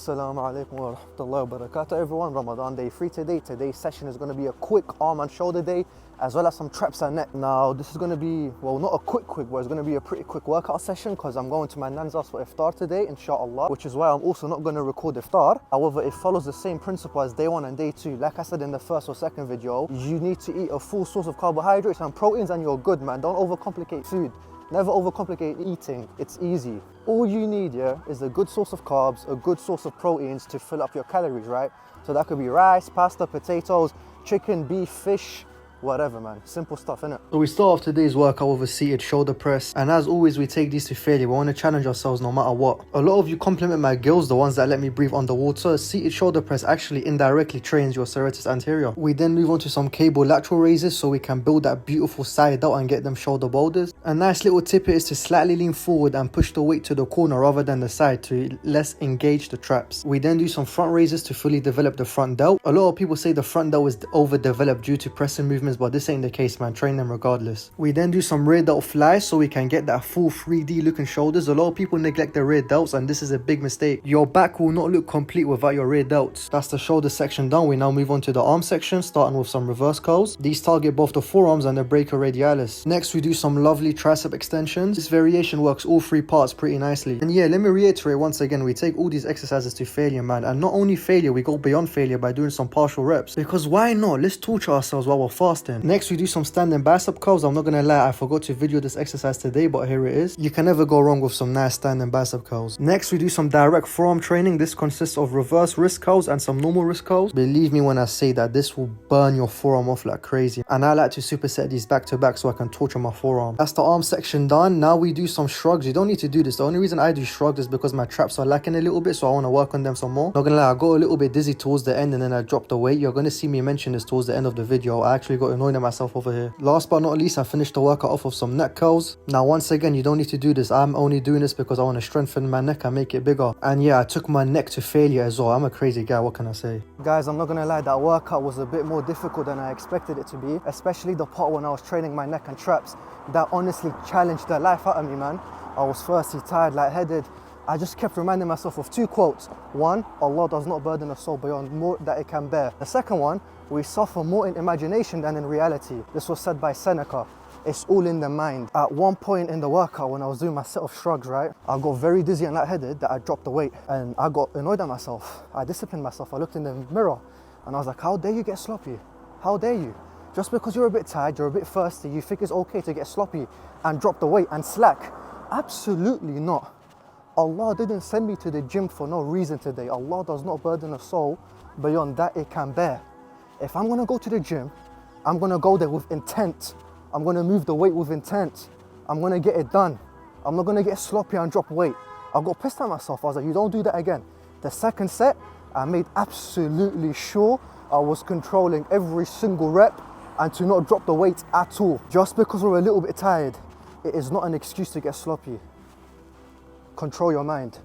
Assalamu alaikum wa rahmatullahi wa barakatuh everyone. Ramadan day 3 today. Today's session is going to be a quick arm and shoulder day as well as some traps and neck. Now this is going to be, well, not a quick but it's going to be a pretty quick workout session because I'm going to my nan's house for iftar today inshallah, which is why I'm also not going to record iftar. However, it follows the same principle as day 1 and day 2. Like I said in the first or second video, you need to eat a full source of carbohydrates and proteins and you're good, man. Don't overcomplicate food. Never overcomplicate eating, it's easy. All you need, is a good source of carbs, a good source of proteins to fill up your calories, right? So that could be rice, pasta, potatoes, chicken, beef, fish, whatever, man. Simple stuff, innit? So we start off today's workout with a seated shoulder press. And as always, we take these to failure. We want to challenge ourselves no matter what. A lot of you compliment my gills, the ones that let me breathe underwater. Seated shoulder press actually indirectly trains your serratus anterior. We then move on to some cable lateral raises so we can build that beautiful side out and get them shoulder boulders. A nice little tip is to slightly lean forward and push the weight to the corner rather than the side to less engage the traps. We then do some front raises to fully develop the front delt. A lot of people say the front delt is overdeveloped due to pressing movements, but this ain't the case, man. Train them regardless. We then do some rear delt flies so we can get that full 3D looking shoulders. A lot of people neglect their rear delts and this is a big mistake. Your back will not look complete without your rear delts. That's the shoulder section done. We now move on to the arm section, starting with some reverse curls. These target both the forearms and the brachioradialis. Next, we do some lovely tricep extensions. This variation works all 3 parts pretty nicely. And yeah, let me reiterate once again, we take all these exercises to failure, man. And not only failure, we go beyond failure by doing some partial reps. Because why not? Let's torture ourselves while we're fasting. Next, we do some standing bicep curls. I'm not gonna lie, I forgot to video this exercise today, but here it is. You can never go wrong with some nice standing bicep curls. Next, we do some direct forearm training. This consists of reverse wrist curls and some normal wrist curls. Believe me when I say that this will burn your forearm off like crazy. And I like to superset these back to back so I can torture my forearm. That's the arm section done. Now we do some shrugs. You don't need to do this. The only reason I do shrugs is because my traps are lacking a little bit, so I want to work on them some more. Not gonna lie, I got a little bit dizzy towards the end and then I dropped the weight. You're gonna see me mention this towards the end of the video. I actually got annoyed at myself over here. Last but not least, I finished the workout off of some neck curls. Now once again, you don't need to do this. I'm only doing this because I want to strengthen my neck and make it bigger. And yeah, I took my neck to failure as well. I'm a crazy guy, what can I say? Guys, I'm not gonna lie, that workout was a bit more difficult than I expected it to be, especially the part when I was training my neck and traps. That honestly challenged the life out of me, man. I was firstly tired, lightheaded. I just kept reminding myself of 2 quotes. One, Allah does not burden a soul beyond more that it can bear. The second one, we suffer more in imagination than in reality. This was said by Seneca. It's all in the mind. At one point in the workout when I was doing my set of shrugs, right, I got very dizzy and lightheaded that I dropped the weight and I got annoyed at myself. I disciplined myself. I looked in the mirror and I was like, how dare you get sloppy? How dare you? Just because you're a bit tired, you're a bit thirsty, you think it's okay to get sloppy and drop the weight and slack? Absolutely not. Allah didn't send me to the gym for no reason today. Allah does not burden a soul beyond that it can bear. If I'm gonna go to the gym, I'm gonna go there with intent. I'm gonna move the weight with intent. I'm gonna get it done. I'm not gonna get sloppy and drop weight. I got pissed at myself. I was like, you don't do that again. The second set, I made absolutely sure I was controlling every single rep and to not drop the weight at all. Just because we're a little bit tired, it is not an excuse to get sloppy. Control your mind.